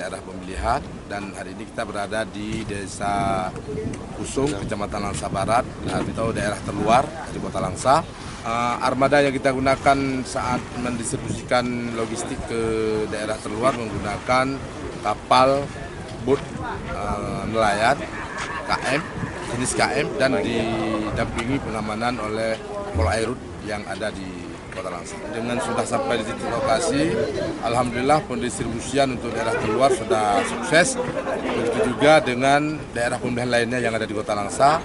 daerah pemilihan, dan hari ini kita berada di Desa Kusung, Kecamatan Langsa Barat, atau daerah terluar di Kota Langsa. Armada yang kita gunakan saat mendistribusikan logistik ke daerah terluar menggunakan kapal boat nelayan KM, jenis KM, dan didampingi pengamanan oleh Polairut yang ada di Kota Langsa. Dengan sudah sampai di titik lokasi, alhamdulillah pendistribusian untuk daerah terluar sudah sukses. Begitu juga dengan daerah pemilihan lainnya yang ada di Kota Langsa,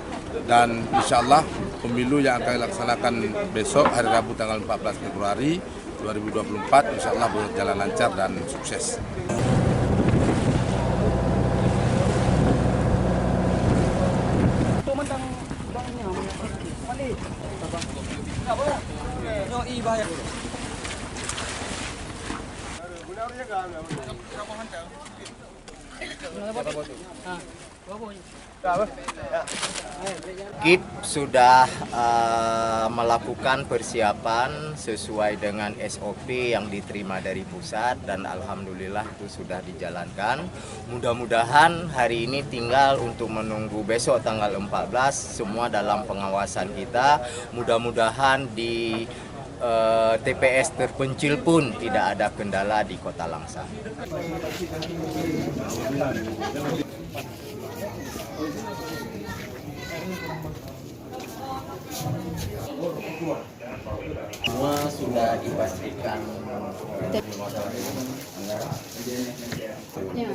dan insya Allah pemilu yang akan dilaksanakan besok hari Rabu tanggal 14 Februari 2024 insya Allah berjalan lancar dan sukses. KIP sudah melakukan persiapan sesuai dengan SOP yang diterima dari pusat, dan alhamdulillah itu sudah dijalankan. Mudah-mudahan hari ini tinggal untuk menunggu besok tanggal 14, semua dalam pengawasan kita. Mudah-mudahan di TPS terpencil pun tidak ada kendala di Kota Langsa. Semua sudah dipastikan. Ya.